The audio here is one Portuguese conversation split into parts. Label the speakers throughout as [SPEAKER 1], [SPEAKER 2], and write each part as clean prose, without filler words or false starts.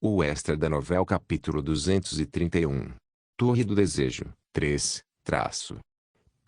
[SPEAKER 1] O extra da novela capítulo 231. Torre do Desejo, 3, traço.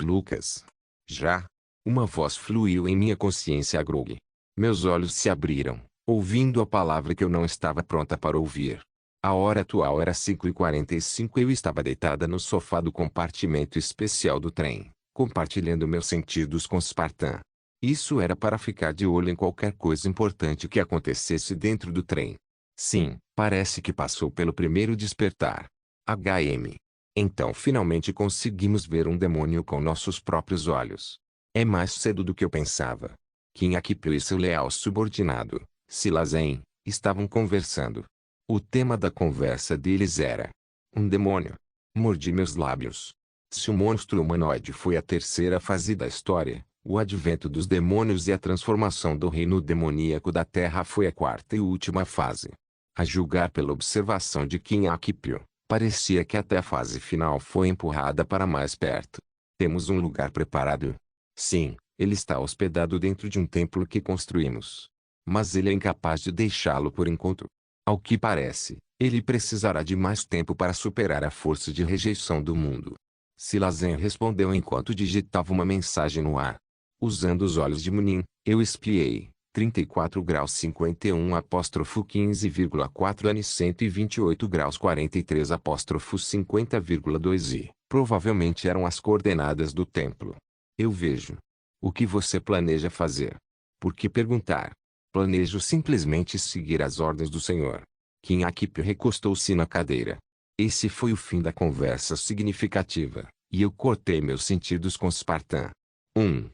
[SPEAKER 1] Lucas. Já. Uma voz fluiu em minha consciência grogue. Meus olhos se abriram, ouvindo a palavra que eu não estava pronta para ouvir. A hora atual era 5h45 e eu estava deitada no sofá do compartimento especial do trem, compartilhando meus sentidos com Spartan. Isso era para ficar de olho em qualquer coisa importante que acontecesse dentro do trem. Sim, parece que passou pelo primeiro despertar. HM. Então finalmente conseguimos ver um demônio com nossos próprios olhos. É mais cedo do que eu pensava. Kim Akipyo e seu leal subordinado, Silazen, estavam conversando. O tema da conversa deles era um demônio. Mordi meus lábios. Se o monstro humanoide foi a terceira fase da história, o advento dos demônios e a transformação do reino demoníaco da Terra foi a quarta e última fase. A julgar pela observação de Kim Akipyo, parecia que até a fase final foi empurrada para mais perto. Temos um lugar preparado? Sim, ele está hospedado dentro de um templo que construímos. Mas ele é incapaz de deixá-lo por enquanto. Ao que parece, ele precisará de mais tempo para superar a força de rejeição do mundo. Silazen respondeu enquanto digitava uma mensagem no ar. Usando os olhos de Munin, eu espiei. 34 graus 51 apóstrofo 15,4 AN 128 graus 43 apóstrofo 50,2 e, provavelmente eram as coordenadas do templo. Eu vejo. O que você planeja fazer? Por que perguntar? Planejo simplesmente seguir as ordens do Senhor. Kim Akipyo recostou-se na cadeira. Esse foi o fim da conversa significativa, e eu cortei meus sentidos com Spartan. 1.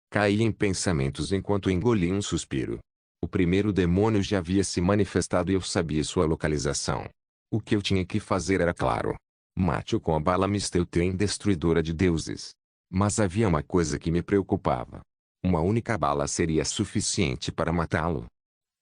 [SPEAKER 1] Caí em pensamentos enquanto engoli um suspiro. O primeiro demônio já havia se manifestado e eu sabia sua localização. O que eu tinha que fazer era claro. Mate-o com a bala Misteutem destruidora de deuses. Mas havia uma coisa que me preocupava. Uma única bala seria suficiente para matá-lo.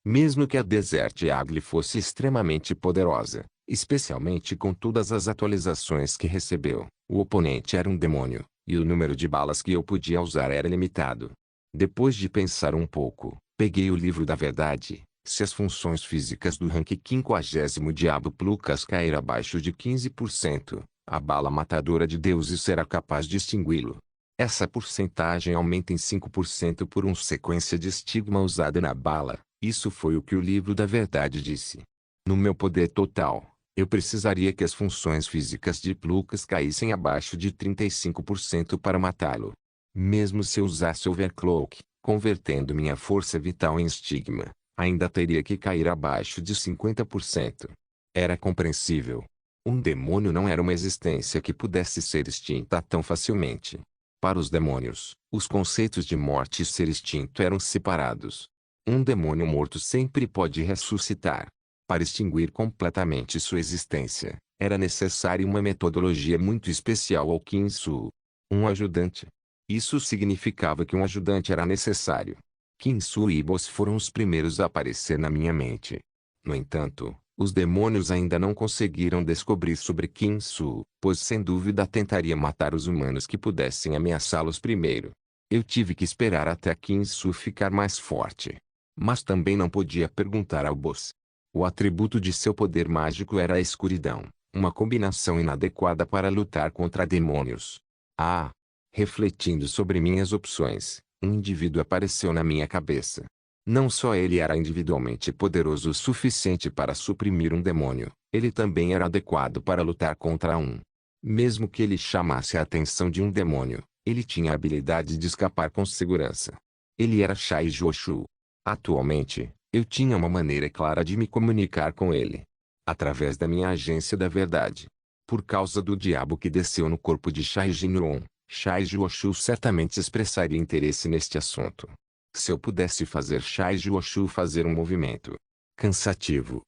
[SPEAKER 1] Mesmo que a Desert Eagle fosse extremamente poderosa, especialmente com todas as atualizações que recebeu, o oponente era um demônio, e o número de balas que eu podia usar era limitado. Depois de pensar um pouco, peguei o livro da verdade. Se as funções físicas do rank 50º Diabo Lucas cair abaixo de 15%, a bala matadora de deuses será capaz de extingui-lo. Essa porcentagem aumenta em 5% por uma sequência de estigma usada na bala. Isso foi o que o livro da verdade disse. No meu poder total, eu precisaria que as funções físicas de Lucas caíssem abaixo de 35% para matá-lo. Mesmo se eu usasse Overcloak, convertendo minha força vital em estigma, ainda teria que cair abaixo de 50%. Era compreensível. Um demônio não era uma existência que pudesse ser extinta tão facilmente. Para os demônios, os conceitos de morte e ser extinto eram separados. Um demônio morto sempre pode ressuscitar. Para extinguir completamente sua existência, era necessária uma metodologia muito especial ao Kinsu. Um ajudante. Isso significava que um ajudante era necessário. Kinsu e Boss foram os primeiros a aparecer na minha mente. No entanto, os demônios ainda não conseguiram descobrir sobre Kinsu, pois sem dúvida tentaria matar os humanos que pudessem ameaçá-los primeiro. Eu tive que esperar até Kinsu ficar mais forte. Mas também não podia perguntar ao Boss. O atributo de seu poder mágico era a escuridão, uma combinação inadequada para lutar contra demônios. Ah! Refletindo sobre minhas opções, um indivíduo apareceu na minha cabeça. Não só ele era individualmente poderoso o suficiente para suprimir um demônio, ele também era adequado para lutar contra um. Mesmo que ele chamasse a atenção de um demônio, ele tinha a habilidade de escapar com segurança. Ele era Shai Joshu. Atualmente, eu tinha uma maneira clara de me comunicar com ele. Através da minha agência da verdade. Por causa do diabo que desceu no corpo de Shai Jinron, Shai Joshu certamente expressaria interesse neste assunto. Se eu pudesse fazer Shai Joshu fazer um movimento cansativo,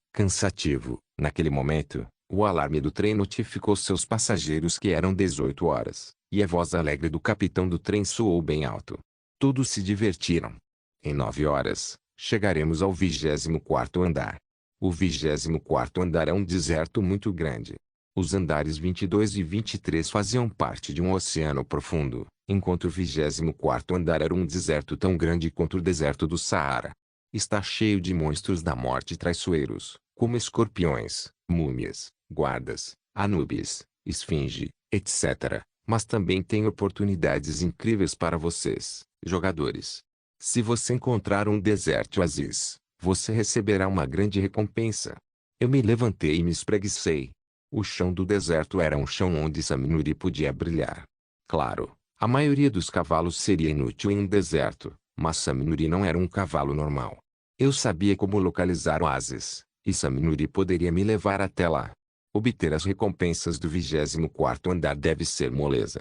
[SPEAKER 1] naquele momento, o alarme do trem notificou seus passageiros que eram 18 horas, e a voz alegre do capitão do trem soou bem alto. Todos se divertiram. Em 9 horas, chegaremos ao 24º andar. O 24º andar é um deserto muito grande. Os andares 22 e 23 faziam parte de um oceano profundo, enquanto o 24º andar era um deserto tão grande quanto o deserto do Saara. Está cheio de monstros da morte traiçoeiros, como escorpiões, múmias, guardas, Anubis, esfinge, etc. Mas também tem oportunidades incríveis para vocês, jogadores. Se você encontrar um deserto oásis, você receberá uma grande recompensa. Eu me levantei e me espreguicei. O chão do deserto era um chão onde Samnuri podia brilhar. Claro, a maioria dos cavalos seria inútil em um deserto, mas Samnuri não era um cavalo normal. Eu sabia como localizar oásis, e Samnuri poderia me levar até lá. Obter as recompensas do 24º andar deve ser moleza.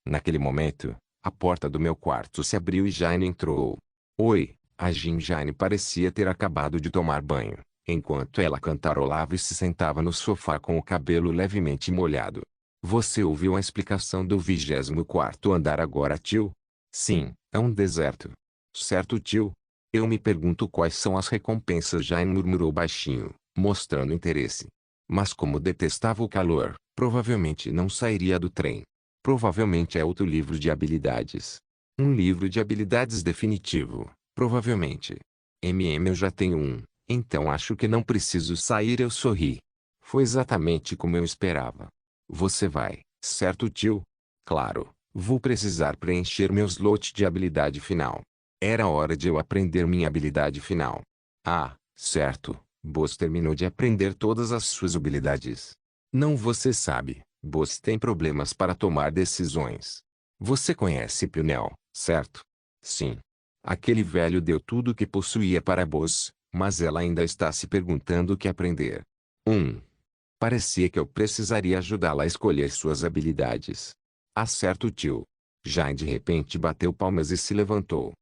[SPEAKER 1] Naquele momento, a porta do meu quarto se abriu e Jane entrou. Oi, a Jane parecia ter acabado de tomar banho, enquanto ela cantarolava e se sentava no sofá com o cabelo levemente molhado. Você ouviu a explicação do 24º andar agora, tio? Sim, é um deserto. Certo, tio? Eu me pergunto quais são as recompensas, Jane murmurou baixinho, mostrando interesse. Mas como detestava o calor, provavelmente não sairia do trem. Provavelmente é outro livro de habilidades. Um livro de habilidades definitivo, provavelmente. Eu já tenho um, então acho que não preciso sair, eu sorri. Foi exatamente como eu esperava. Você vai, certo, tio? Claro, vou precisar preencher meu slot de habilidade final. Era hora de eu aprender minha habilidade final. Ah, certo. Boss terminou de aprender todas as suas habilidades. Não, você sabe, Boss tem problemas para tomar decisões. Você conhece Pionel, certo? Sim. Aquele velho deu tudo o que possuía para Boss, mas ela ainda está se perguntando o que aprender. Parecia que eu precisaria ajudá-la a escolher suas habilidades. Acerto, tio. Jane de repente bateu palmas e se levantou.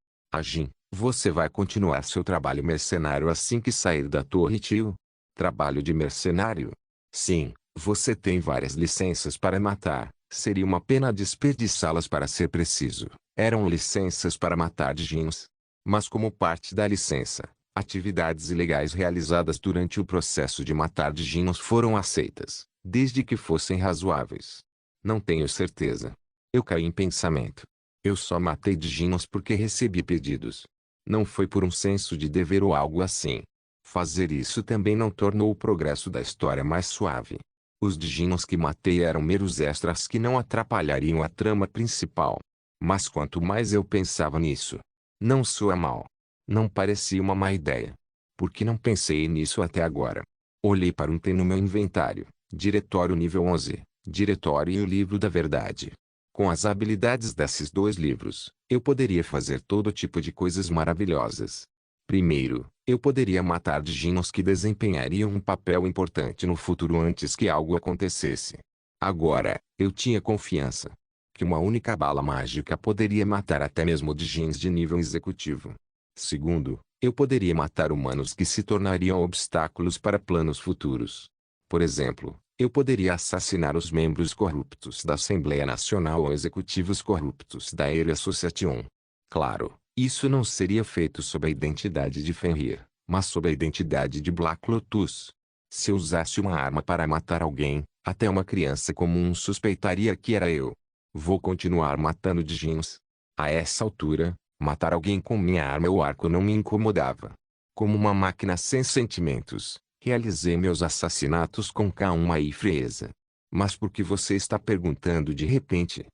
[SPEAKER 1] Jin, você vai continuar seu trabalho mercenário assim que sair da torre, tio? Trabalho de mercenário? Sim, você tem várias licenças para matar. Seria uma pena desperdiçá-las, para ser preciso. Eram licenças para matar Djinns. Mas como parte da licença, atividades ilegais realizadas durante o processo de matar Djinns foram aceitas, desde que fossem razoáveis. Não tenho certeza. Eu caí em pensamento. Eu só matei Djinns porque recebi pedidos. Não foi por um senso de dever ou algo assim. Fazer isso também não tornou o progresso da história mais suave. Os Djinns que matei eram meros extras que não atrapalhariam a trama principal. Mas quanto mais eu pensava nisso, não soa mal. Não parecia uma má ideia. Por que não pensei nisso até agora? Olhei para um item no meu inventário. Diretório nível 11. Diretório e o livro da verdade. Com as habilidades desses dois livros, eu poderia fazer todo tipo de coisas maravilhosas. Primeiro, eu poderia matar Djinns que desempenhariam um papel importante no futuro antes que algo acontecesse. Agora, eu tinha confiança que uma única bala mágica poderia matar até mesmo Djinns de nível executivo. Segundo, eu poderia matar humanos que se tornariam obstáculos para planos futuros. Por exemplo, eu poderia assassinar os membros corruptos da Assembleia Nacional ou executivos corruptos da Air Association. Claro, isso não seria feito sob a identidade de Fenrir, mas sob a identidade de Black Lotus. Se eu usasse uma arma para matar alguém, até uma criança comum suspeitaria que era eu. Vou continuar matando Djinns. A essa altura, matar alguém com minha arma ou arco não me incomodava. Como uma máquina sem sentimentos, realizei meus assassinatos com calma e frieza. Mas por que você está perguntando de repente?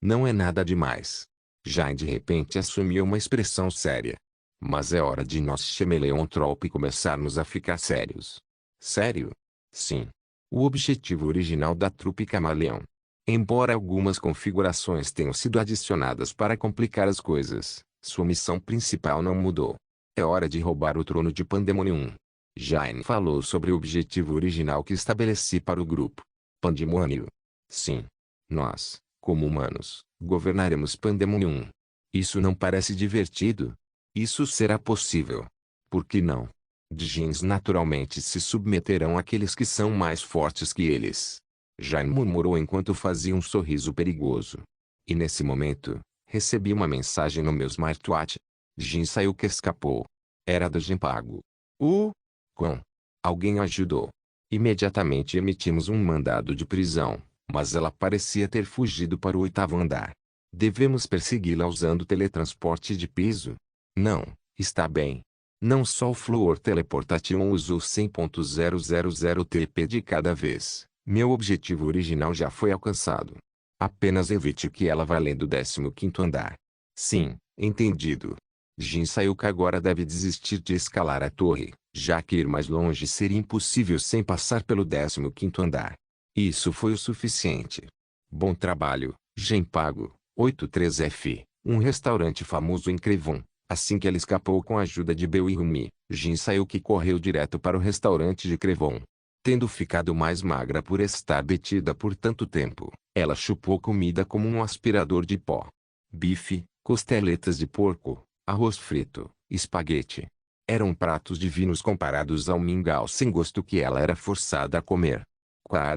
[SPEAKER 1] Não é nada demais. Jane de repente assumiu uma expressão séria. Mas é hora de nós Chameleontrope começarmos a ficar sérios. Sério? Sim. O objetivo original da trupe Camaleão. Embora algumas configurações tenham sido adicionadas para complicar as coisas, sua missão principal não mudou. É hora de roubar o trono de Pandemonium. Jane falou sobre o objetivo original que estabeleci para o grupo. Pandemônio. Sim. Nós, como humanos, governaremos Pandemonium. Isso não parece divertido? Isso será possível. Por que não? Djinns naturalmente se submeterão àqueles que são mais fortes que eles. Jane murmurou enquanto fazia um sorriso perigoso. E nesse momento, recebi uma mensagem no meu smartwatch. Jin saiu que escapou. Era do Jinpago. Com. Alguém ajudou. Imediatamente emitimos um mandado de prisão, mas ela parecia ter fugido para o 8º andar. Devemos persegui-la usando teletransporte de piso? Não, está bem. Não só o Fluor Teleportation usou 100.000 TP de cada vez. Meu objetivo original já foi alcançado. Apenas evite que ela vá além do 15º andar. Sim, entendido. Jin Sayuki agora deve desistir de escalar a torre, já que ir mais longe seria impossível sem passar pelo 15º andar. Isso foi o suficiente. Bom trabalho, Genpago, 83F, um restaurante famoso em Crevon. Assim que ela escapou com a ajuda de Beu e Rumi, Jin Sayuki correu direto para o restaurante de Crevon. Tendo ficado mais magra por estar detida por tanto tempo, ela chupou comida como um aspirador de pó. Bife, costeletas de porco, arroz frito, espaguete. Eram pratos divinos comparados ao mingau sem gosto que ela era forçada a comer.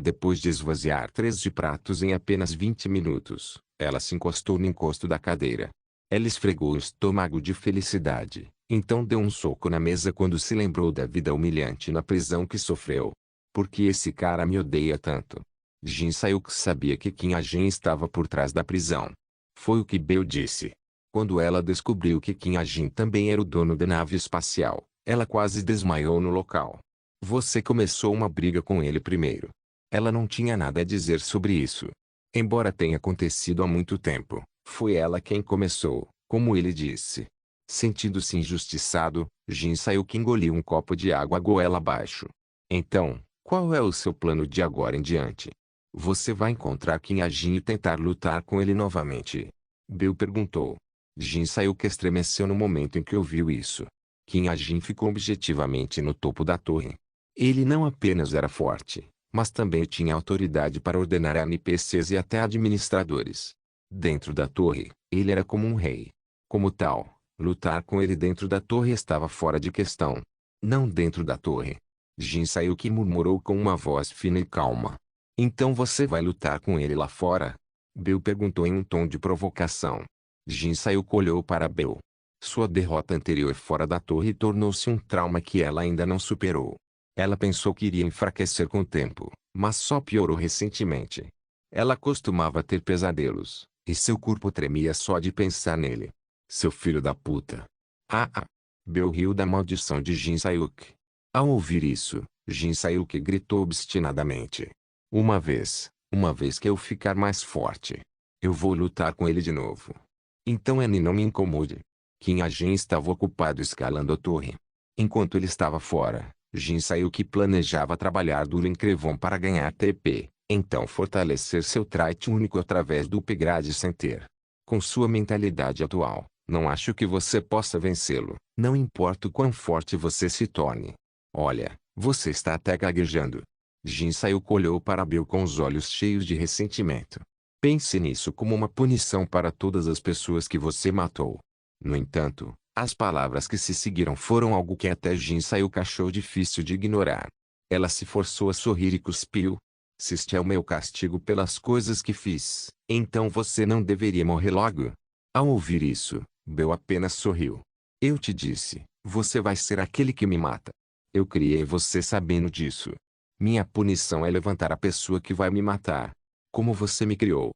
[SPEAKER 1] Depois de esvaziar 13 pratos em apenas 20 minutos, ela se encostou no encosto da cadeira. Ela esfregou o estômago de felicidade, então deu um soco na mesa quando se lembrou da vida humilhante na prisão que sofreu. Por que esse cara me odeia tanto? Jin Sayuki sabia que Kim A-jin estava por trás da prisão. Foi o que Beu disse. Quando ela descobriu que Kim A-jin também era o dono da nave espacial, ela quase desmaiou no local. Você começou uma briga com ele primeiro. Ela não tinha nada a dizer sobre isso. Embora tenha acontecido há muito tempo, foi ela quem começou, como ele disse. Sentindo-se injustiçado, Jin Sayuki engoliu um copo de água goela abaixo. Então, qual é o seu plano de agora em diante? Você vai encontrar Kim A-jin e tentar lutar com ele novamente? Beu perguntou. Jin Sayuki estremeceu no momento em que ouviu isso. Kim A-jin ficou objetivamente no topo da torre. Ele não apenas era forte, mas também tinha autoridade para ordenar a NPCs e até administradores. Dentro da torre, ele era como um rei. Como tal, lutar com ele dentro da torre estava fora de questão. Não dentro da torre. Jin Sayuki murmurou com uma voz fina e calma. Então você vai lutar com ele lá fora? Beu perguntou em um tom de provocação. Jin Sayuki olhou para Beu. Sua derrota anterior fora da torre tornou-se um trauma que ela ainda não superou. Ela pensou que iria enfraquecer com o tempo, mas só piorou recentemente. Ela costumava ter pesadelos, e seu corpo tremia só de pensar nele. Seu filho da puta. Beu riu da maldição de Jin Sayuki. Ao ouvir isso, Jin Sayuki gritou obstinadamente. Uma vez que eu ficar mais forte, eu vou lutar com ele de novo. Então Annie não me incomode. Kim A-jin estava ocupado escalando a torre. Enquanto ele estava fora, Jin Sayuki planejava trabalhar duro em Crevon para ganhar TP, então fortalecer seu trait único através do upgrade Center. Com sua mentalidade atual, não acho que você possa vencê-lo, não importa o quão forte você se torne. Olha, você está até gaguejando. Jin Sayuki olhou para Beu com os olhos cheios de ressentimento. Pense nisso como uma punição para todas as pessoas que você matou. No entanto, as palavras que se seguiram foram algo que até Jin Sayuki achou difícil de ignorar. Ela se forçou a sorrir e cuspiu. Se este é o meu castigo pelas coisas que fiz, então você não deveria morrer logo. Ao ouvir isso, Beu apenas sorriu. Eu te disse, você vai ser aquele que me mata. Eu criei você sabendo disso. Minha punição é levantar a pessoa que vai me matar. Como você me criou.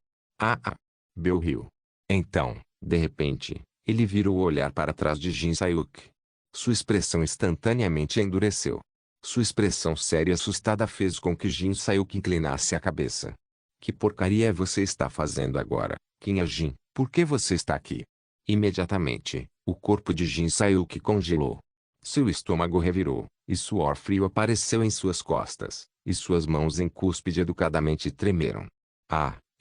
[SPEAKER 1] Beu riu. Então, de repente, ele virou o olhar para trás de Jin Sayuki. Sua expressão instantaneamente endureceu. Sua expressão séria e assustada fez com que Jin Sayuki inclinasse a cabeça. Que porcaria você está fazendo agora, Kim A-jin? Por que você está aqui? Imediatamente, o corpo de Jin Sayuki congelou. Seu estômago revirou, e suor frio apareceu em suas costas, e suas mãos em cúspide educadamente tremeram.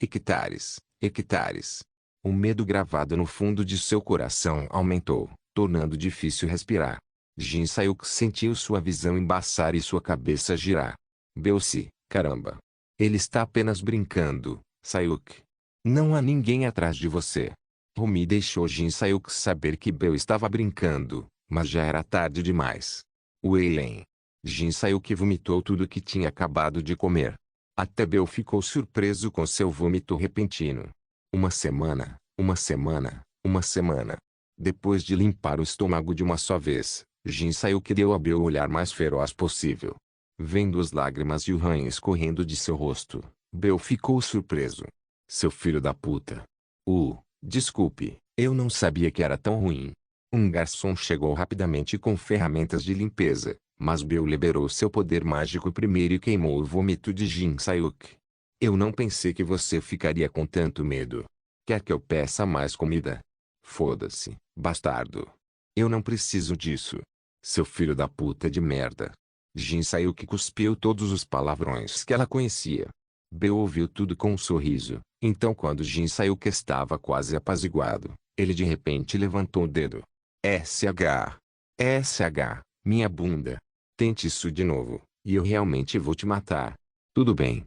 [SPEAKER 1] Hectares, hectares. O medo gravado no fundo de seu coração aumentou, tornando difícil respirar. Jin Sayuki sentiu sua visão embaçar e sua cabeça girar. Beu-se, caramba. Ele está apenas brincando, Sayuki. Não há ninguém atrás de você. Rumi deixou Jin Sayuki saber que Beu estava brincando, mas já era tarde demais. Weilen. Jin Sayuki vomitou tudo que tinha acabado de comer. Até Beu ficou surpreso com seu vômito repentino. Uma semana, uma semana, uma semana. Depois de limpar o estômago de uma só vez, Jin Sayuki deu a Beu o olhar mais feroz possível. Vendo as lágrimas e o ranho escorrendo de seu rosto, Beu ficou surpreso. Seu filho da puta. Desculpe, eu não sabia que era tão ruim. Um garçom chegou rapidamente com ferramentas de limpeza, mas Bill liberou seu poder mágico primeiro e queimou o vômito de Jin Sayuk. Eu não pensei que você ficaria com tanto medo. Quer que eu peça mais comida? Foda-se, bastardo. Eu não preciso disso. Seu filho da puta de merda. Jin Sayuk cuspiu todos os palavrões que ela conhecia. Bill ouviu tudo com um sorriso. Então quando Jin Sayuk estava quase apaziguado, ele de repente levantou o dedo. SH. SH, minha bunda. Tente isso de novo, e eu realmente vou te matar. Tudo bem,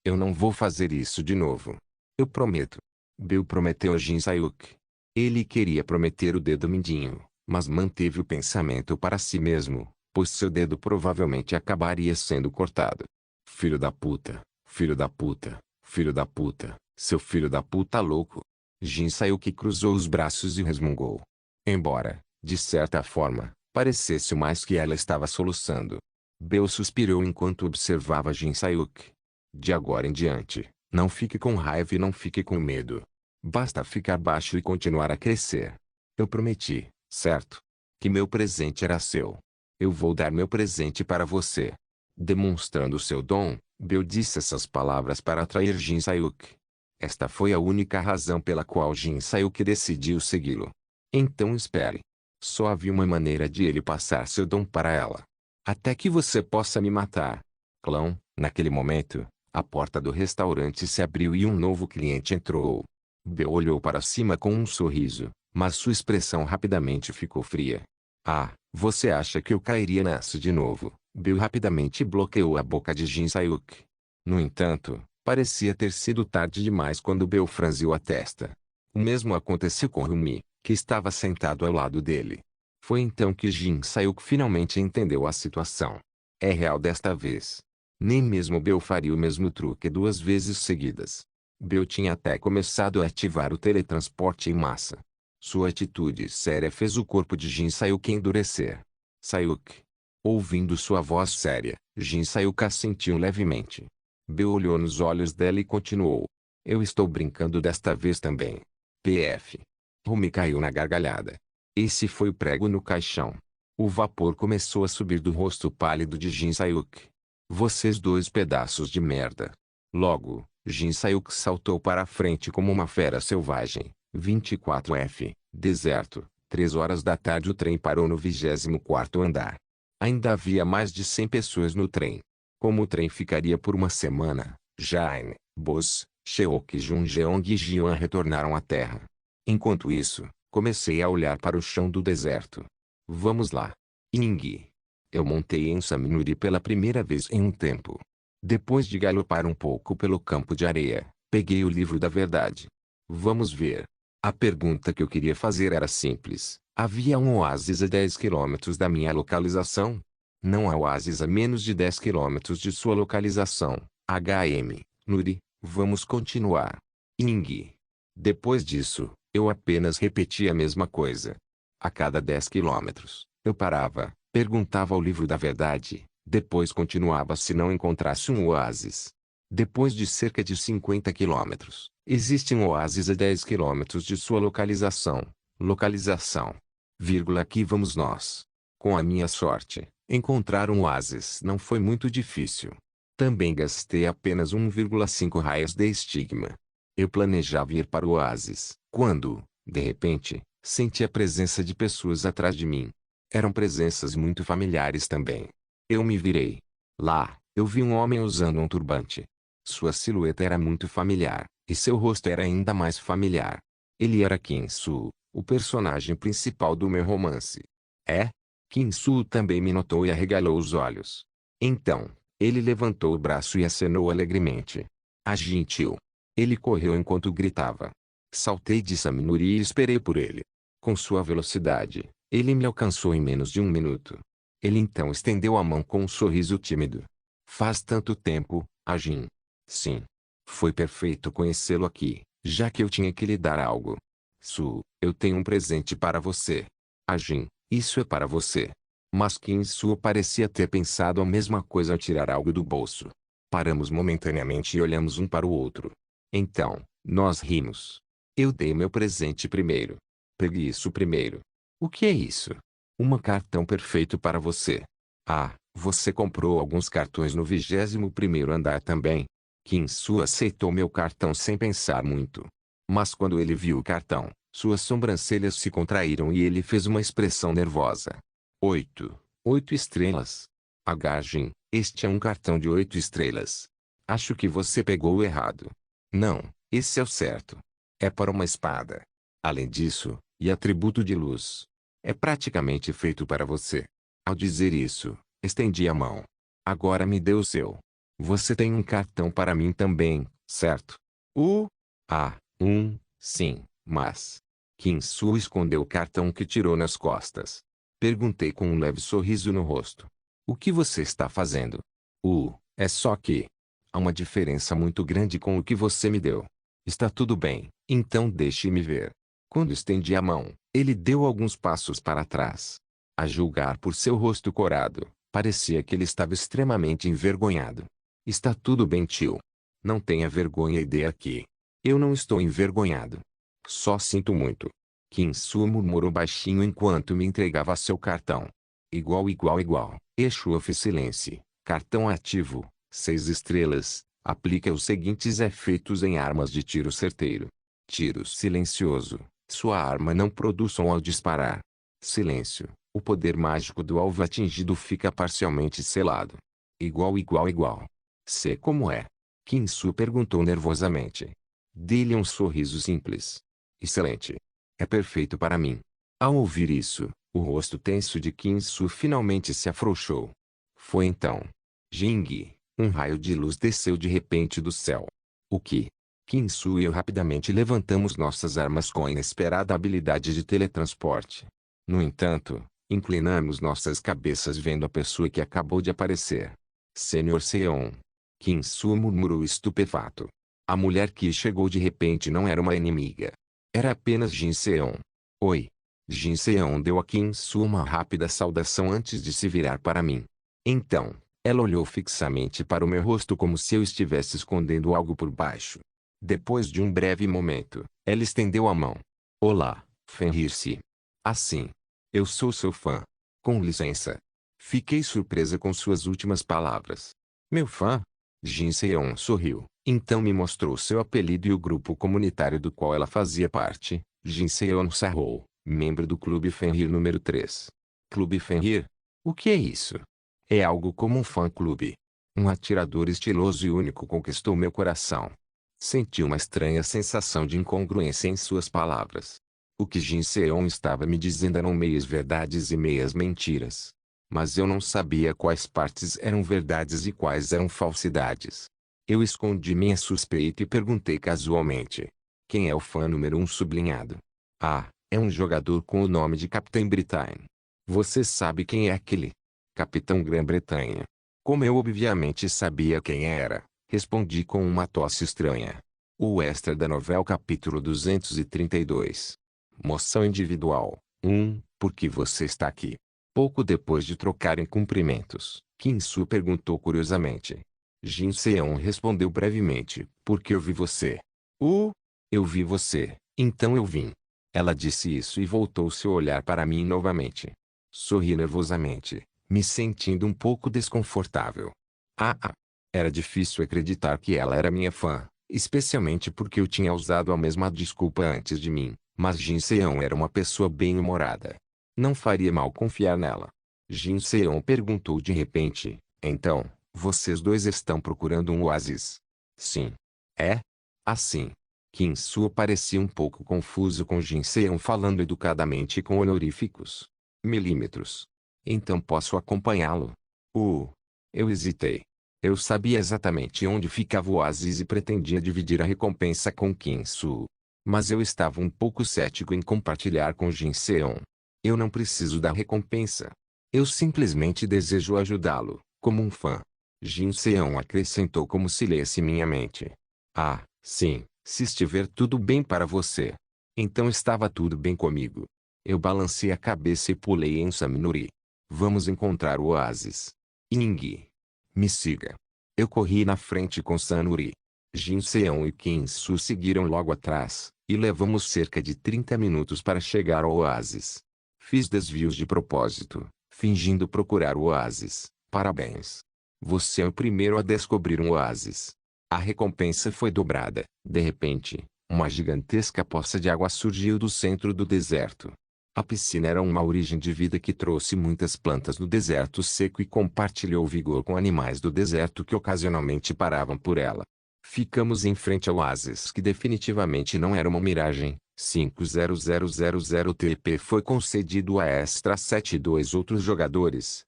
[SPEAKER 1] eu não vou fazer isso de novo. Eu prometo. Bill prometeu a Jin Sayuk. Ele queria prometer o dedo mindinho, mas manteve o pensamento para si mesmo, pois seu dedo provavelmente acabaria sendo cortado. Filho da puta, filho da puta, filho da puta, seu filho da puta louco. Jin Sayuk cruzou os braços e resmungou. Embora, de certa forma, parecesse mais que ela estava soluçando. Bill suspirou enquanto observava Jin Sayuk. De agora em diante, não fique com raiva e não fique com medo. Basta ficar baixo e continuar a crescer. Eu prometi, certo? Que meu presente era seu. Eu vou dar meu presente para você. Demonstrando seu dom, Bill disse essas palavras para atrair Jin Sayuk. Esta foi a única razão pela qual Jin Sayuk decidiu segui-lo. Então espere. Só havia uma maneira de ele passar seu dom para ela. Até que você possa me matar. Clão, naquele momento, a porta do restaurante se abriu e um novo cliente entrou. Bill olhou para cima com um sorriso, mas sua expressão rapidamente ficou fria. Ah, você acha que eu cairia nessa de novo? Bill rapidamente bloqueou a boca de Jin Sayuk. No entanto, parecia ter sido tarde demais quando Bill franziu a testa. O mesmo aconteceu com Rumi, que estava sentado ao lado dele. Foi então que Jin Sayuk finalmente entendeu a situação. É real desta vez. Nem mesmo Bill faria o mesmo truque 2 vezes seguidas. Bill tinha até começado a ativar o teletransporte em massa. Sua atitude séria fez o corpo de Jin Sayuk endurecer. Sayuk. Ouvindo sua voz séria, Jin Sayuk assentiu levemente. Bill olhou nos olhos dela e continuou. Eu estou brincando desta vez também. PF. Rumi caiu na gargalhada. Esse foi o prego no caixão. O vapor começou a subir do rosto pálido de Jin Sayuk. Vocês dois pedaços de merda. Logo, Jin Sayuk saltou para a frente como uma fera selvagem. 24F, deserto, 3 horas da tarde o trem parou no 24º andar. Ainda havia mais de 100 pessoas no trem. Como o trem ficaria por uma semana, Jain, Boss, Sheok Junjeong e Jian retornaram à Terra. Enquanto isso, comecei a olhar para o chão do deserto. Vamos lá. Ying. Eu montei em Saminuri pela primeira vez em um tempo. Depois de galopar um pouco pelo campo de areia, peguei o livro da verdade. Vamos ver. A pergunta que eu queria fazer era simples. Havia um oásis a 10 quilômetros da minha localização? Não há oásis a menos de 10 quilômetros de sua localização. HM, Nuri, vamos continuar. Ying. Depois disso, eu apenas repetia a mesma coisa. A cada 10 quilômetros, eu parava, perguntava ao livro da verdade, depois continuava se não encontrasse um oásis. Depois de cerca de 50 quilômetros, existe um oásis a 10 quilômetros de sua localização. Localização. Vírgula, aqui vamos nós. Com a minha sorte, encontrar um oásis não foi muito difícil. Também gastei apenas 1,5 raios de estigma. Eu planejava ir para o oásis, quando, de repente, senti a presença de pessoas atrás de mim. Eram presenças muito familiares também. Eu me virei. Lá, eu vi um homem usando um turbante. Sua silhueta era muito familiar, e seu rosto era ainda mais familiar. Ele era Kim-Soo, o personagem principal do meu romance. É? Kim-Soo também me notou e arregalou os olhos. Então, ele levantou o braço e acenou alegremente. Ah, gentil. Ele correu enquanto gritava. Saltei de Saminuri e esperei por ele. Com sua velocidade, ele me alcançou em menos de 1 minuto. Ele então estendeu a mão com um sorriso tímido. Faz tanto tempo, Ajin. Sim. Foi perfeito conhecê-lo aqui, já que eu tinha que lhe dar algo. Su, eu tenho um presente para você. Ajin, isso é para você. Mas Kim-Soo parecia ter pensado a mesma coisa ao tirar algo do bolso. Paramos momentaneamente e olhamos um para o outro. Então, nós rimos. Eu dei meu presente primeiro. Pegue isso primeiro. O que é isso? Um cartão perfeito para você. Ah, você comprou alguns cartões no 21º andar também? Kim-soo aceitou meu cartão sem pensar muito. Mas quando ele viu o cartão, suas sobrancelhas se contraíram e ele fez uma expressão nervosa. 8. 8 estrelas. Agajin, este é um cartão de 8 estrelas. Acho que você pegou o errado. Não, esse é o certo. É para uma espada. Além disso, e atributo de luz. É praticamente feito para você. Ao dizer isso, estendi a mão. Agora me dê o seu. Você tem um cartão para mim também, certo? Sim, mas... Kim-soo escondeu o cartão que tirou nas costas. Perguntei com um leve sorriso no rosto. O que você está fazendo? É só que... há uma diferença muito grande com o que você me deu. Está tudo bem, então deixe-me ver. Quando estendi a mão, ele deu alguns passos para trás. A julgar por seu rosto corado, parecia que ele estava extremamente envergonhado. Está tudo bem, tio. Não tenha vergonha e dê aqui. Eu não estou envergonhado. Só sinto muito. Kim-soo murmurou baixinho enquanto me entregava seu cartão. Igual. Eixo of Silence. Cartão ativo. 6 estrelas. Aplica os seguintes efeitos em armas de tiro certeiro. Tiro silencioso. Sua arma não produz som ao disparar. Silêncio. O poder mágico do alvo atingido fica parcialmente selado. Igual. Sei como é. Kim-soo perguntou nervosamente. Dê-lhe um sorriso simples. Excelente. É perfeito para mim. Ao ouvir isso, o rosto tenso de Kim-soo finalmente se afrouxou. Foi então. Jing, um raio de luz desceu de repente do céu. O que? Kim-soo e eu rapidamente levantamos nossas armas com a inesperada habilidade de teletransporte. No entanto, inclinamos nossas cabeças vendo a pessoa que acabou de aparecer. Senhor Seon. Kim-soo murmurou estupefato. A mulher que chegou de repente não era uma inimiga. Era apenas Jin Seon. Oi. Jin Seon deu a Kim-soo uma rápida saudação antes de se virar para mim. Então, ela olhou fixamente para o meu rosto como se eu estivesse escondendo algo por baixo. Depois de um breve momento, ela estendeu a mão. Olá, Fenrir-se. Assim. Eu sou seu fã. Com licença. Fiquei surpresa com suas últimas palavras. Meu fã? Jin Seon sorriu. Então me mostrou seu apelido e o grupo comunitário do qual ela fazia parte. Jin Seon sarrou, membro do Clube Fenrir número 3. Clube Fenrir? O que é isso? É algo como um fã-clube. Um atirador estiloso e único conquistou meu coração. Senti uma estranha sensação de incongruência em suas palavras. O que Jin Seon estava me dizendo eram meias verdades e meias mentiras. Mas eu não sabia quais partes eram verdades e quais eram falsidades. Eu escondi minha suspeita e perguntei casualmente. Quem é o fã número 1 sublinhado? É um jogador com o nome de Capitão Britain. Você sabe quem é aquele? Capitão Grã-Bretanha. Como eu obviamente sabia quem era, respondi com uma tosse estranha. O extra da novela capítulo 232. Moção individual. Por que você está aqui? Pouco depois de trocarem cumprimentos, Kim-soo perguntou curiosamente. Jin Seon respondeu brevemente, porque eu vi você. Eu vi você, então eu vim. Ela disse isso e voltou seu olhar para mim novamente. Sorri nervosamente, me sentindo um pouco desconfortável. Era difícil acreditar que ela era minha fã, especialmente porque eu tinha usado a mesma desculpa antes de mim, mas Jin Seon era uma pessoa bem-humorada. Não faria mal confiar nela. Jin Seon perguntou de repente, então, vocês dois estão procurando um oásis? Sim. É? Assim. Kim-soo parecia um pouco confuso com Jin Seon falando educadamente com honoríficos. Milímetros. Então posso acompanhá-lo? Eu hesitei. Eu sabia exatamente onde ficava o oásis e pretendia dividir a recompensa com Kim-soo. Mas eu estava um pouco cético em compartilhar com Jin Seon. Eu não preciso da recompensa. Eu simplesmente desejo ajudá-lo, como um fã. Jin Seon acrescentou como se lesse minha mente. Sim, se estiver tudo bem para você. Então estava tudo bem comigo. Eu balancei a cabeça e pulei em Saminuri. Vamos encontrar o oásis. Ing. Me siga. Eu corri na frente com Sanuri. Jin Seon e Kim-soo seguiram logo atrás, e levamos cerca de 30 minutos para chegar ao oásis. Fiz desvios de propósito, fingindo procurar o oásis. Parabéns. Você é o primeiro a descobrir um oásis. A recompensa foi dobrada. De repente, uma gigantesca poça de água surgiu do centro do deserto. A piscina era uma origem de vida que trouxe muitas plantas no deserto seco e compartilhou vigor com animais do deserto que ocasionalmente paravam por ela. Ficamos em frente ao oásis que definitivamente não era uma miragem. 50000 TP foi concedido a Extra 7 e dois outros jogadores.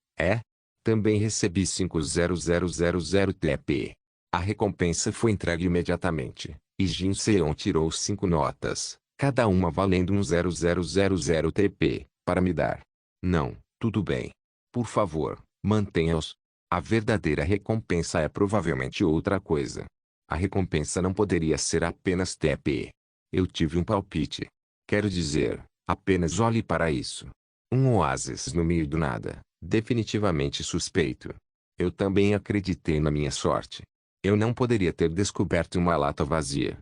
[SPEAKER 1] Também recebi 50000 TP. A recompensa foi entregue imediatamente, e Jin Seon tirou 5 notas, cada uma valendo um 0000 TP, para me dar. Não, tudo bem. Por favor, mantenha-os. A verdadeira recompensa é provavelmente outra coisa. A recompensa não poderia ser apenas TP. Eu tive um palpite. Quero dizer, apenas olhe para isso. Um oásis no meio do nada, definitivamente suspeito. Eu também acreditei na minha sorte. Eu não poderia ter descoberto uma lata vazia.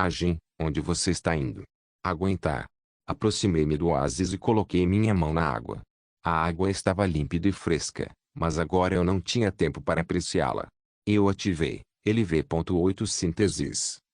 [SPEAKER 1] Jin, onde você está indo? Aguentar. Aproximei-me do oásis e coloquei minha mão na água. A água estava límpida e fresca, mas agora eu não tinha tempo para apreciá-la. Eu ativei LV.8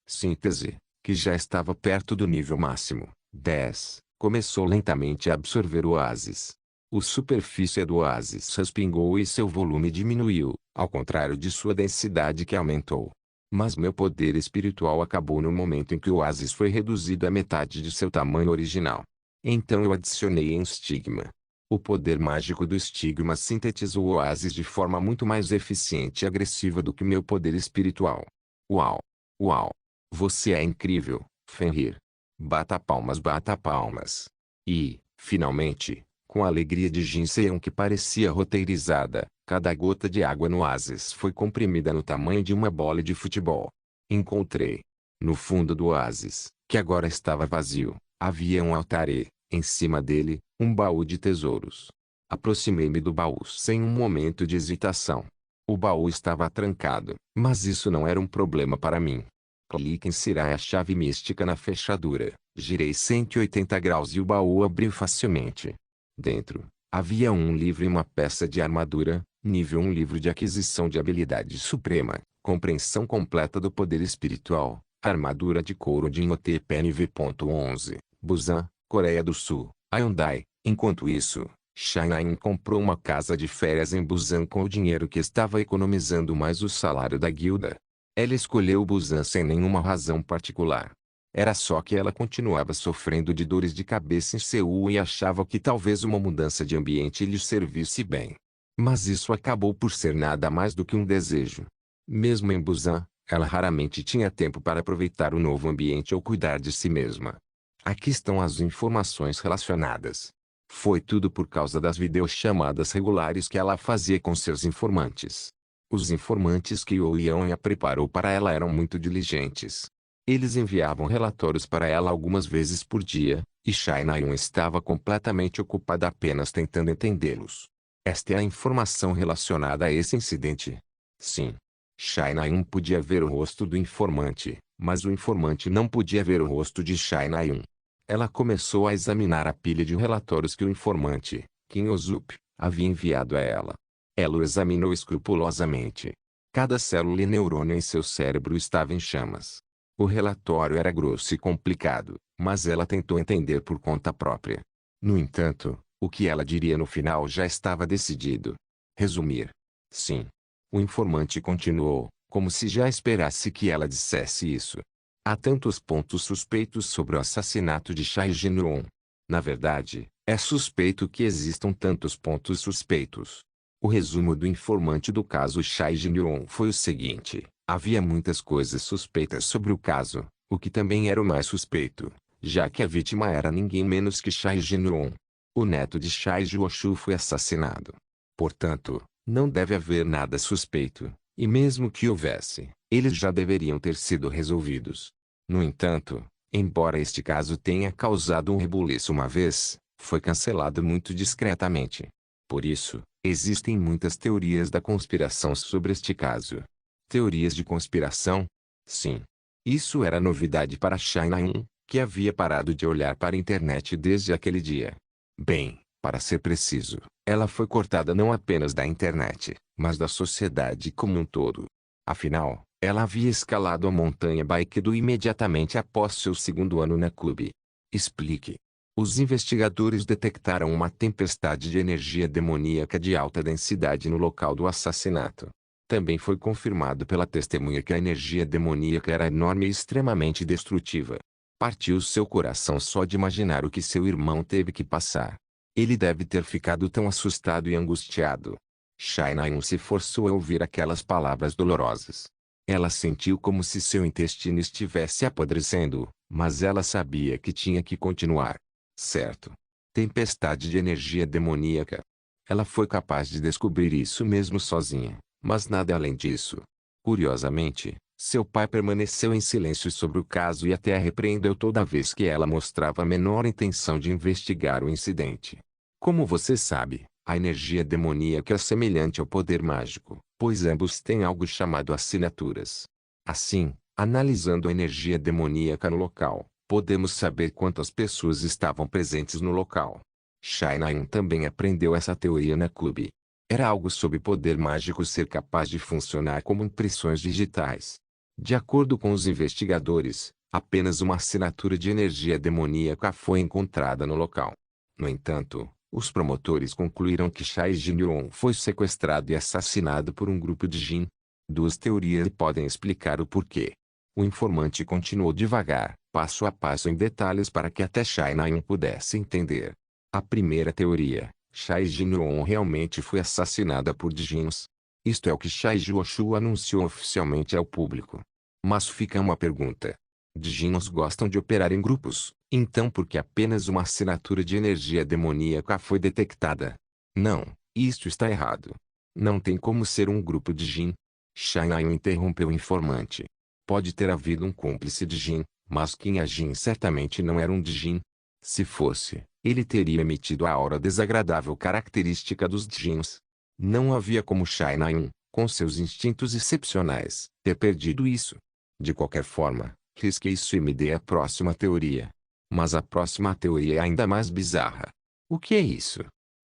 [SPEAKER 1] síntese, que já estava perto do nível máximo. 10. Começou lentamente a absorver o oásis. A superfície do oásis respingou e seu volume diminuiu, ao contrário de sua densidade que aumentou. Mas meu poder espiritual acabou no momento em que o oásis foi reduzido à metade de seu tamanho original. Então eu adicionei um estigma. O poder mágico do estigma sintetizou o oásis de forma muito mais eficiente e agressiva do que meu poder espiritual. Uau! Uau! Você é incrível, Fenrir. Bata palmas, bata palmas. E, finalmente, com a alegria de Jin Seon que parecia roteirizada, cada gota de água no oásis foi comprimida no tamanho de uma bola de futebol. Encontrei. No fundo do oásis, que agora estava vazio, havia um altar e, em cima dele, um baú de tesouros. Aproximei-me do baú sem um momento de hesitação. O baú estava trancado, mas isso não era um problema para mim. Clique em Sirai a chave mística na fechadura, girei 180 graus e o baú abriu facilmente. Dentro, havia um livro e uma peça de armadura, nível 1 livro de aquisição de habilidade suprema, compreensão completa do poder espiritual, armadura de couro de INOTPNV.11, Busan, Coreia do Sul, Hyundai. Enquanto isso, Shanain comprou uma casa de férias em Busan com o dinheiro que estava economizando mais o salário da guilda. Ela escolheu Busan sem nenhuma razão particular. Era só que ela continuava sofrendo de dores de cabeça em Seul e achava que talvez uma mudança de ambiente lhe servisse bem. Mas isso acabou por ser nada mais do que um desejo. Mesmo em Busan, ela raramente tinha tempo para aproveitar o novo ambiente ou cuidar de si mesma. Aqui estão as informações relacionadas. Foi tudo por causa das videochamadas regulares que ela fazia com seus informantes. Os informantes que o Yeon preparou para ela eram muito diligentes. Eles enviavam relatórios para ela algumas vezes por dia, e Shanayon estava completamente ocupada apenas tentando entendê-los. Esta é a informação relacionada a esse incidente. Sim. Shanayon podia ver o rosto do informante, mas o informante não podia ver o rosto de Shanayon. Ela começou a examinar a pilha de relatórios que o informante, Kim Ozup, havia enviado a ela. Ela o examinou escrupulosamente. Cada célula e neurônio em seu cérebro estava em chamas. O relatório era grosso e complicado, mas ela tentou entender por conta própria. No entanto, o que ela diria no final já estava decidido. Resumir. Sim. O informante continuou, como se já esperasse que ela dissesse isso. Há tantos pontos suspeitos sobre o assassinato de Chai Jin-won. Na verdade, é suspeito que existam tantos pontos suspeitos. O resumo do informante do caso Chai Jin-won foi o seguinte. Havia muitas coisas suspeitas sobre o caso, o que também era o mais suspeito, já que a vítima era ninguém menos que Chai Jin-won. O neto de Chai Ji-woo foi assassinado. Portanto, não deve haver nada suspeito, e mesmo que houvesse, eles já deveriam ter sido resolvidos. No entanto, embora este caso tenha causado um rebuliço uma vez, foi cancelado muito discretamente. Por isso, existem muitas teorias da conspiração sobre este caso. Teorias de conspiração? Sim. Isso era novidade para Shanayon, que havia parado de olhar para a internet desde aquele dia. Bem, Para ser preciso, ela foi cortada não apenas da internet, mas da sociedade como um todo. Afinal, ela havia escalado a montanha Baekdu imediatamente após seu segundo ano na clube. Explique. Os investigadores detectaram uma tempestade de energia demoníaca de alta densidade no local do assassinato. Também foi confirmado pela testemunha que a energia demoníaca era enorme e extremamente destrutiva. Partiu seu coração só de imaginar o que seu irmão teve que passar. Ele deve ter ficado tão assustado e angustiado. Shai Naeun se forçou a ouvir aquelas palavras dolorosas. Ela sentiu como se seu intestino estivesse apodrecendo, mas ela sabia que tinha que continuar. Certo. Tempestade de energia demoníaca. Ela foi capaz de descobrir isso mesmo sozinha, mas nada além disso. Curiosamente, seu pai permaneceu em silêncio sobre o caso e até a repreendeu toda vez que ela mostrava a menor intenção de investigar o incidente. Como você sabe, a energia demoníaca é semelhante ao poder mágico, pois ambos têm algo chamado assinaturas. Assim, analisando a energia demoníaca no local, podemos saber quantas pessoas estavam presentes no local. Shai Naeun também aprendeu essa teoria na clube. Era algo sobre poder mágico ser capaz de funcionar como impressões digitais. De acordo com os investigadores, apenas uma assinatura de energia demoníaca foi encontrada no local. No entanto, os promotores concluíram que Shai Jinyon foi sequestrado e assassinado por um grupo de Jin. Duas teorias podem explicar o porquê. O informante continuou devagar, passo a passo em detalhes para que até Shai Naeun pudesse entender. A primeira teoria, Shai Jinyon realmente foi assassinada por Jins. Isto é o que Shai Jioshu anunciou oficialmente ao público. Mas fica uma pergunta. Jins gostam de operar em grupos, então por que apenas uma assinatura de energia demoníaca foi detectada? Não, isto está errado. Não tem como ser um grupo de Jin. Shai Naeun interrompeu o informante. Pode ter havido um cúmplice de Jin, mas quem é Jin certamente não era um de Jin. Se fosse, ele teria emitido a aura desagradável característica dos Jins. Não havia como Shai Naeun, com seus instintos excepcionais, ter perdido isso. De qualquer forma, risque isso e me dê a próxima teoria. Mas a próxima teoria é ainda mais bizarra. O que é isso?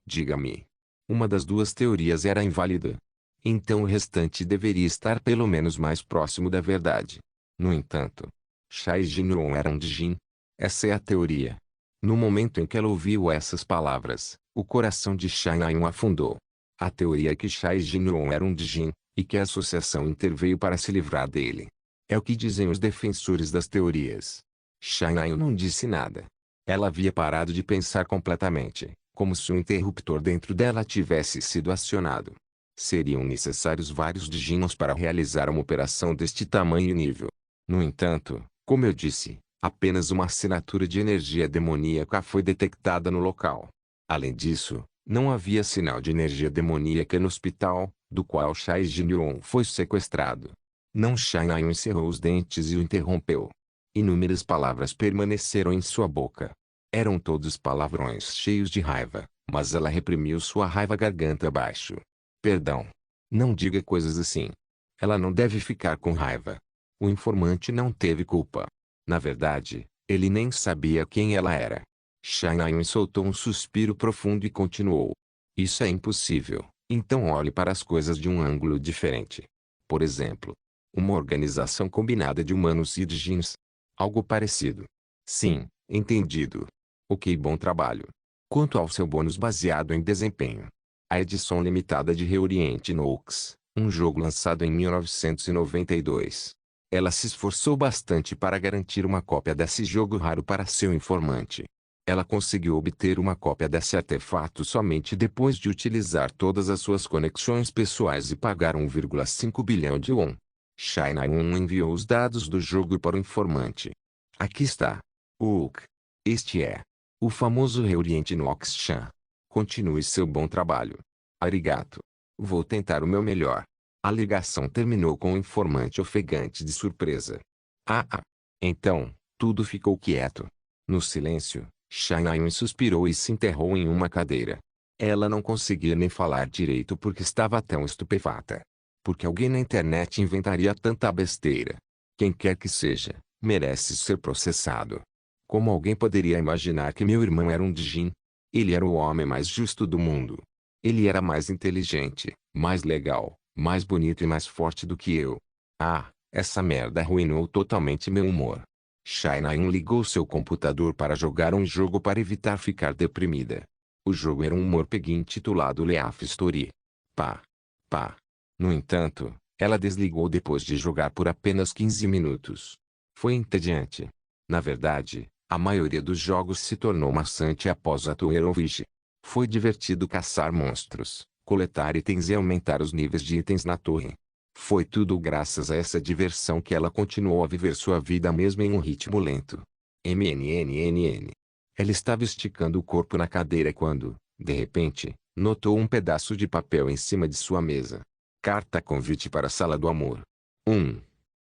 [SPEAKER 1] Diga-me. Uma das duas teorias era inválida. Então o restante deveria estar pelo menos mais próximo da verdade. No entanto, Shai Jinyon era um Jin. Essa é a teoria. No momento em que ela ouviu essas palavras, o coração de Shai Naeun afundou. A teoria é que Shai Jinyon era um Jin, e que a associação interveio para se livrar dele. É o que dizem os defensores das teorias. Shai Naeun não disse nada. Ela havia parado de pensar completamente, como se um interruptor dentro dela tivesse sido acionado. Seriam necessários vários Jins para realizar uma operação deste tamanho e nível. No entanto, como eu disse, apenas uma assinatura de energia demoníaca foi detectada no local. Além disso, não havia sinal de energia demoníaca no hospital, do qual Shai Jinyon foi sequestrado. Não. Shai Naeun encerrou os dentes e o interrompeu. Inúmeras palavras permaneceram em sua boca. Eram todos palavrões cheios de raiva, mas ela reprimiu sua raiva garganta abaixo. Perdão. Não diga coisas assim. Ela não deve ficar com raiva. O informante não teve culpa. Na verdade, ele nem sabia quem ela era. Shai Naeun soltou um suspiro profundo e continuou. Isso é impossível, então olhe para as coisas de um ângulo diferente. Por exemplo, uma organização combinada de humanos e de Jins. Algo parecido. Sim, entendido. Ok, bom trabalho. Quanto ao seu bônus baseado em desempenho. A edição limitada de Reorient Nox, um jogo lançado em 1992. Ela se esforçou bastante para garantir uma cópia desse jogo raro para seu informante. Ela conseguiu obter uma cópia desse artefato somente depois de utilizar todas as suas conexões pessoais e pagar 1,5 bilhão de won. Shai Naeun enviou os dados do jogo para o informante. Aqui está. Este é o famoso Reorient Nox-chan. Continue seu bom trabalho. Arigato. Vou tentar o meu melhor. A ligação terminou com o informante ofegante de surpresa. Então, tudo ficou quieto. No silêncio, Shai Naeun suspirou e se enterrou em uma cadeira. Ela não conseguia nem falar direito porque estava tão estupefata. Porque alguém na internet inventaria tanta besteira? Quem quer que seja, merece ser processado. Como alguém poderia imaginar que meu irmão era um Jin? Ele era o homem mais justo do mundo. Ele era mais inteligente, mais legal, mais bonito e mais forte do que eu. Ah, essa merda arruinou totalmente meu humor. Shai-Naim ligou seu computador para jogar um jogo para evitar ficar deprimida. O jogo era um morpeg intitulado Leaf Story. Pá. Pá. No entanto, ela desligou depois de jogar por apenas 15 minutos. Foi entediante. Na verdade, a maioria dos jogos se tornou maçante após a Torre. Foi divertido caçar monstros, coletar itens e aumentar os níveis de itens na torre. Foi tudo graças a essa diversão que ela continuou a viver sua vida mesmo em um ritmo lento. MNNNN. Ela estava esticando o corpo na cadeira quando, de repente, notou um pedaço de papel em cima de sua mesa. Carta convite para a Sala do Amor. 1.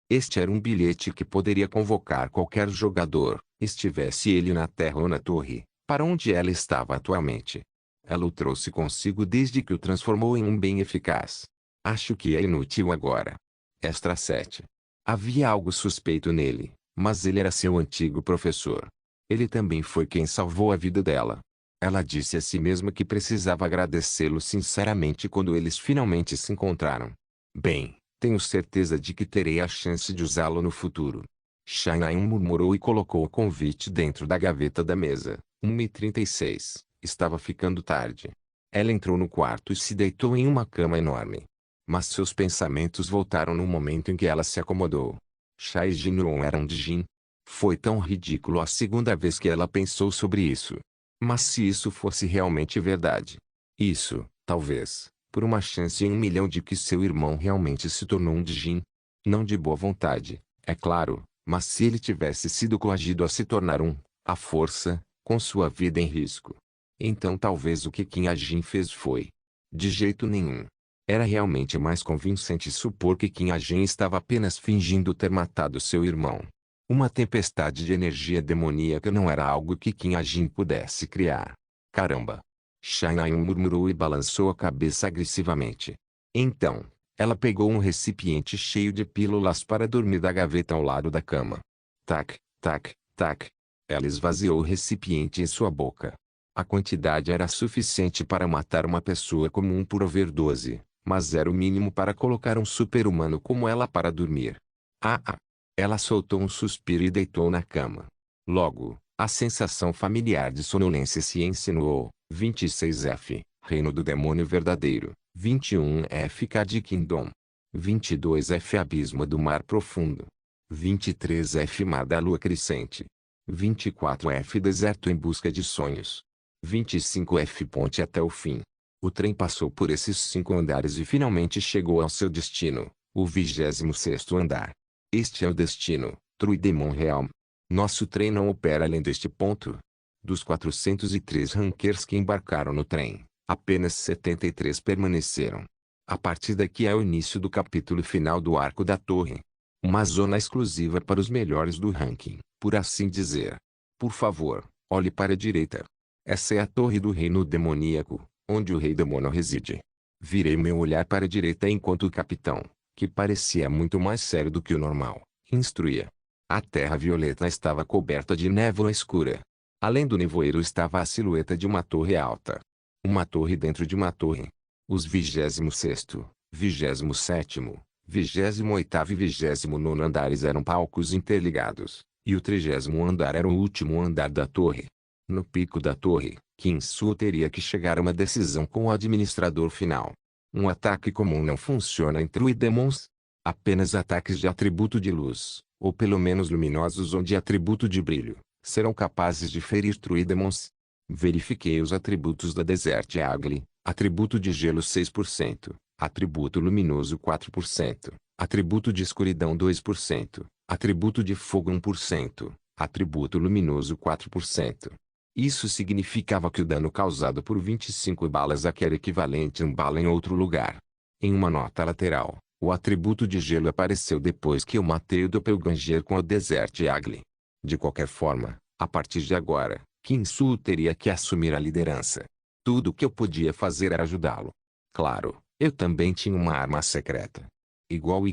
[SPEAKER 1] Este era um bilhete que poderia convocar qualquer jogador, estivesse ele na Terra ou na Torre, para onde ela estava atualmente. Ela o trouxe consigo desde que o transformou em um bem eficaz. Acho que é inútil agora. Extra 7. Havia algo suspeito nele, mas ele era seu antigo professor. Ele também foi quem salvou a vida dela. Ela disse a si mesma que precisava agradecê-lo sinceramente quando eles finalmente se encontraram. Bem, tenho certeza de que terei a chance de usá-lo no futuro. Shai-Naim murmurou e colocou o convite dentro da gaveta da mesa. 1h36. Estava ficando tarde. Ela entrou no quarto e se deitou em uma cama enorme. Mas seus pensamentos voltaram no momento em que ela se acomodou. Shai e Jin eram de Jin. Foi tão ridículo a segunda vez que ela pensou sobre isso. Mas se isso fosse realmente verdade. Isso, talvez, por uma chance em 1 milhão de que seu irmão realmente se tornou um Jin. Não de boa vontade, é claro, mas se ele tivesse sido coagido a se tornar um, à força, com sua vida em risco. Então talvez o que Kim Ajin fez foi. De jeito nenhum. Era realmente mais convincente supor que Kim Ajin estava apenas fingindo ter matado seu irmão. Uma tempestade de energia demoníaca não era algo que Kim Ajin pudesse criar. Caramba! Shai-Naim murmurou e balançou a cabeça agressivamente. Então, ela pegou um recipiente cheio de pílulas para dormir da gaveta ao lado da cama. Tac, tac, tac. Ela esvaziou o recipiente em sua boca. A quantidade era suficiente para matar uma pessoa comum por overdose, mas era o mínimo para colocar um super-humano como ela para dormir. Ah! Ela soltou um suspiro e deitou na cama. Logo, a sensação familiar de sonolência se insinuou. 26F, Reino do Demônio Verdadeiro. 21F Cad Kingdom. 22F Abismo do Mar Profundo. 23F Mar da Lua Crescente. 24F Deserto em Busca de Sonhos. 25F Ponte até o fim. O trem passou por esses 5 andares e finalmente chegou ao seu destino, o 26º andar. Este é o destino, True Demon Realm. Nosso trem não opera além deste ponto. Dos 403 rankers que embarcaram no trem, apenas 73 permaneceram. A partir daqui é o início do capítulo final do Arco da Torre. Uma zona exclusiva para os melhores do ranking, por assim dizer. Por favor, olhe para a direita. Essa é a torre do reino demoníaco, onde o rei demônio reside. Virei meu olhar para a direita enquanto o capitão, que parecia muito mais sério do que o normal, instruía. A terra violeta estava coberta de névoa escura. Além do nevoeiro estava a silhueta de uma torre alta. Uma torre dentro de uma torre. Os 26º, 27º, 28º e 29º andares eram palcos interligados, e o 30º andar era o último andar da torre. No pico da torre, Kinsu teria que chegar a uma decisão com o administrador final. Um ataque comum não funciona em True Demons. Apenas ataques de atributo de luz, ou pelo menos luminosos ou de atributo de brilho, serão capazes de ferir True Demons. Verifiquei os atributos da Desert Eagle, atributo de gelo 6%, atributo luminoso 4%, atributo de escuridão 2%, atributo de fogo 1%, atributo luminoso 4%. Isso significava que o dano causado por 25 balas era equivalente a 1 bala em outro lugar. Em uma nota lateral, o atributo de gelo apareceu depois que eu matei o Doppelganger com a Desert Eagle. De qualquer forma, a partir de agora, Kinsu teria que assumir a liderança. Tudo o que eu podia fazer era ajudá-lo. Claro, eu também tinha uma arma secreta. Igual.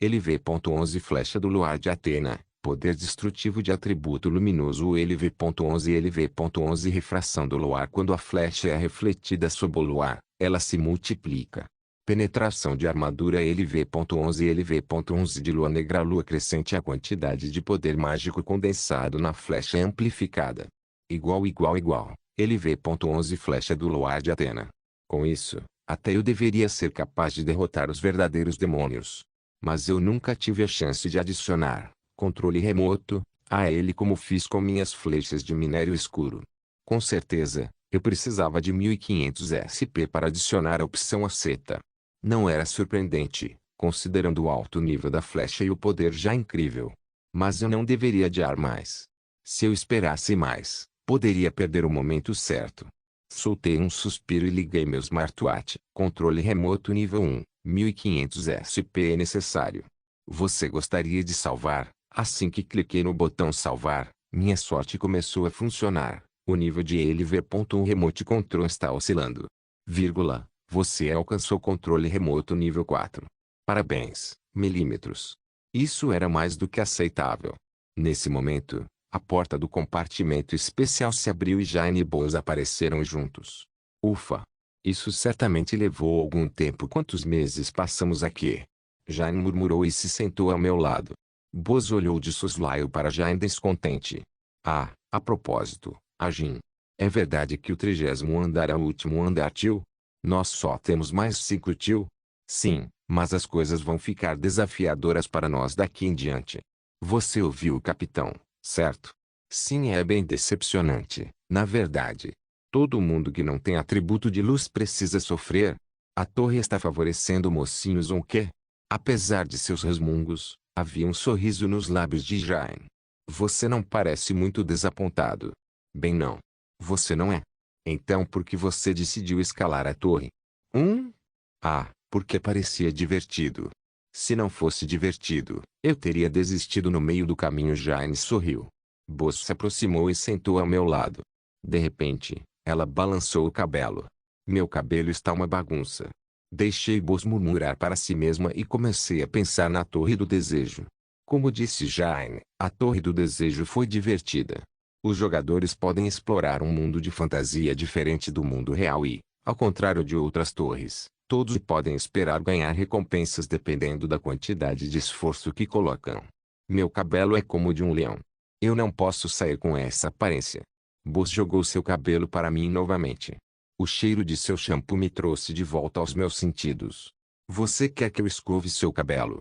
[SPEAKER 1] LV.11 Flecha do Luar de Atena, Poder destrutivo de atributo luminoso LV.11 LV.11 Refração do luar. Quando a flecha é refletida sob o luar, ela se multiplica. Penetração de armadura LV.11 LV.11 de lua negra. A lua crescente. A quantidade de poder mágico condensado na flecha é amplificada. Igual. LV.11 Flecha do luar de Atena. Com isso, até eu deveria ser capaz de derrotar os verdadeiros demônios. Mas eu nunca tive a chance de adicionar controle remoto a ele como fiz com minhas flechas de minério escuro. Com certeza, eu precisava de 1500 SP para adicionar a opção a seta. Não era surpreendente, considerando o alto nível da flecha e o poder já incrível. Mas eu não deveria adiar mais. Se eu esperasse mais, poderia perder o momento certo. Soltei um suspiro e liguei meu smartwatch. Controle remoto nível 1, 1500 SP é necessário. Você gostaria de salvar? Assim que cliquei no botão salvar, minha sorte começou a funcionar. O nível de LV.1 Remote Control está oscilando. Você alcançou controle remoto nível 4. Parabéns, milímetros. Isso era mais do que aceitável. Nesse momento, a porta do compartimento especial se abriu e Jane e Boaz apareceram juntos. Ufa! Isso certamente levou algum tempo. Quantos meses passamos aqui? Jane murmurou e se sentou ao meu lado. Boaz olhou de soslaio para Jane descontente. Ah, a propósito, Ajin. É verdade que o 30º andar é o último andar, tio? Nós só temos mais 5, tio? Sim, mas as coisas vão ficar desafiadoras para nós daqui em diante. Você ouviu o capitão, certo? Sim, é bem decepcionante, na verdade. Todo mundo que não tem atributo de luz precisa sofrer. A torre está favorecendo mocinhos ou quê? Apesar de seus resmungos, havia um sorriso nos lábios de Jane. Você não parece muito desapontado. Bem não. Você não é. Então por que você decidiu escalar a torre? Porque parecia divertido. Se não fosse divertido, eu teria desistido no meio do caminho. Jane sorriu. Boaz se aproximou e sentou ao meu lado. De repente, ela balançou o cabelo. Meu cabelo está uma bagunça. Deixei Boaz murmurar para si mesma e comecei a pensar na Torre do Desejo. Como disse Jane, a Torre do Desejo foi divertida. Os jogadores podem explorar um mundo de fantasia diferente do mundo real e, ao contrário de outras torres, todos podem esperar ganhar recompensas dependendo da quantidade de esforço que colocam. Meu cabelo é como o de um leão. Eu não posso sair com essa aparência. Boaz jogou seu cabelo para mim novamente. O cheiro de seu shampoo me trouxe de volta aos meus sentidos. Você quer que eu escove seu cabelo?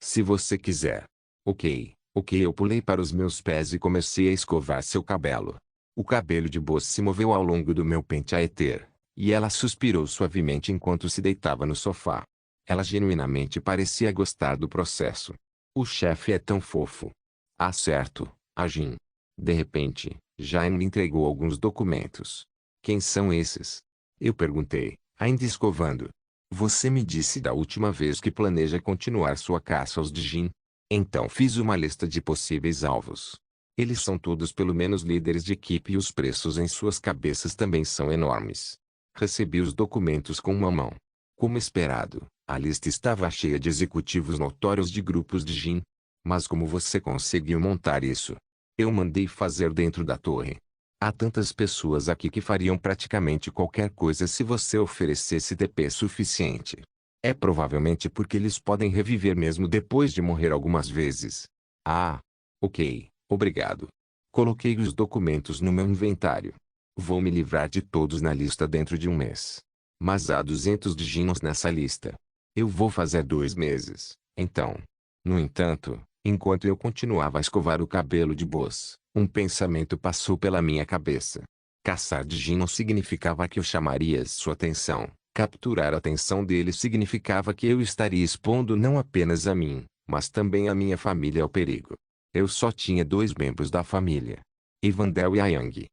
[SPEAKER 1] Se você quiser. Ok, eu pulei para os meus pés e comecei a escovar seu cabelo. O cabelo de Boaz se moveu ao longo do meu pente a éter, e ela suspirou suavemente enquanto se deitava no sofá. Ela genuinamente parecia gostar do processo. O chefe é tão fofo. Ah, certo, Ajin. De repente, Jane me entregou alguns documentos. Quem são esses? Eu perguntei, ainda escovando. Você me disse da última vez que planeja continuar sua caça aos Djinn. Então fiz uma lista de possíveis alvos. Eles são todos pelo menos líderes de equipe e os preços em suas cabeças também são enormes. Recebi os documentos com uma mão. Como esperado, a lista estava cheia de executivos notórios de grupos de Djinn. Mas como você conseguiu montar isso? Eu mandei fazer dentro da torre. Há tantas pessoas aqui que fariam praticamente qualquer coisa se você oferecesse TP suficiente. É provavelmente porque eles podem reviver mesmo depois de morrer algumas vezes. Ah, ok, obrigado. Coloquei os documentos no meu inventário. Vou me livrar de todos na lista dentro de um mês. Mas há 200 Djinns nessa lista. Eu vou fazer 2 meses, então. No entanto, enquanto eu continuava a escovar o cabelo de Boaz, um pensamento passou pela minha cabeça. Caçar Djinn não significava que eu chamaria sua atenção. Capturar a atenção dele significava que eu estaria expondo não apenas a mim, mas também a minha família ao perigo. Eu só tinha 2 membros da família. Evandel e Ayang.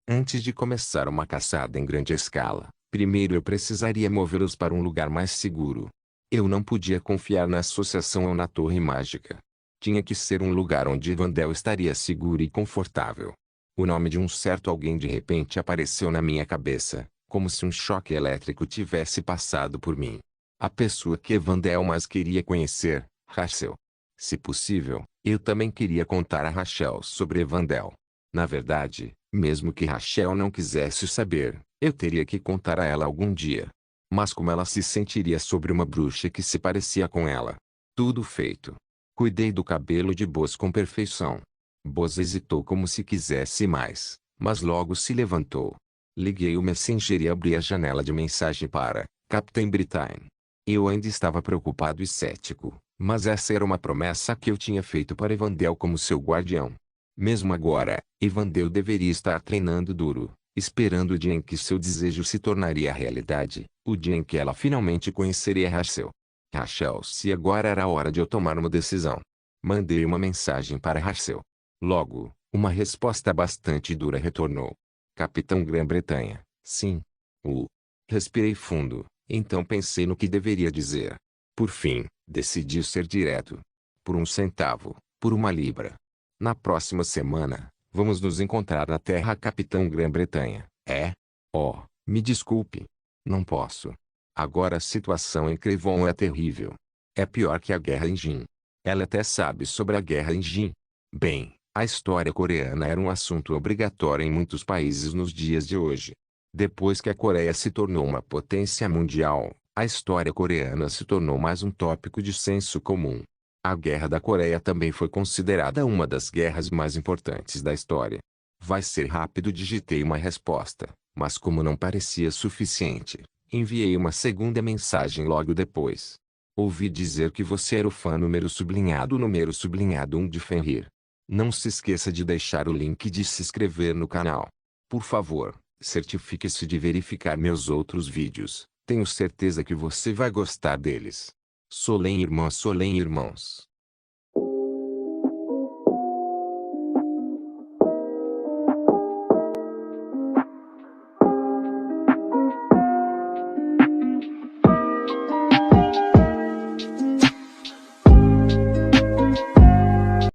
[SPEAKER 1] Antes de começar uma caçada em grande escala, primeiro eu precisaria movê-los para um lugar mais seguro. Eu não podia confiar na associação ou na torre mágica. Tinha que ser um lugar onde Evandel estaria seguro e confortável. O nome de um certo alguém de repente apareceu na minha cabeça, como se um choque elétrico tivesse passado por mim. A pessoa que Evandel mais queria conhecer, Rachel. Se possível, eu também queria contar a Rachel sobre Evandel. Na verdade, mesmo que Rachel não quisesse saber, eu teria que contar a ela algum dia. Mas como ela se sentiria sobre uma bruxa que se parecia com ela? Tudo feito. Cuidei do cabelo de Boz com perfeição. Boz hesitou como se quisesse mais, mas logo se levantou. Liguei o Messenger e abri a janela de mensagem para Captain Britain. Eu ainda estava preocupado e cético, mas essa era uma promessa que eu tinha feito para Evandel como seu guardião. Mesmo agora, Evandel deveria estar treinando duro, esperando o dia em que seu desejo se tornaria realidade, o dia em que ela finalmente conheceria Rachel. Rachel, se agora era a hora de eu tomar uma decisão. Mandei uma mensagem para Rachel. Logo, uma resposta bastante dura retornou. Capitão Grã-Bretanha, sim. Respirei fundo, então pensei no que deveria dizer. Por fim, decidi ser direto. Por 1 centavo, por 1 libra. Na próxima semana, vamos nos encontrar na Terra, Capitão Grã-Bretanha. Oh, me desculpe. Não posso. Agora a situação em Crevon é terrível. É pior que a guerra em Jin. Ela até sabe sobre a guerra em Jin. Bem, a história coreana era um assunto obrigatório em muitos países nos dias de hoje. Depois que a Coreia se tornou uma potência mundial, a história coreana se tornou mais um tópico de senso comum. A Guerra da Coreia também foi considerada uma das guerras mais importantes da história. Vai ser rápido, digitei uma resposta, mas como não parecia suficiente, enviei uma segunda mensagem logo depois. Ouvi dizer que você era o fã número sublinhado 1 de Fenrir. Não se esqueça de deixar o link de se inscrever no canal. Por favor, certifique-se de verificar meus outros vídeos. Tenho certeza que você vai gostar deles. Solem irmãs, Solem irmãos.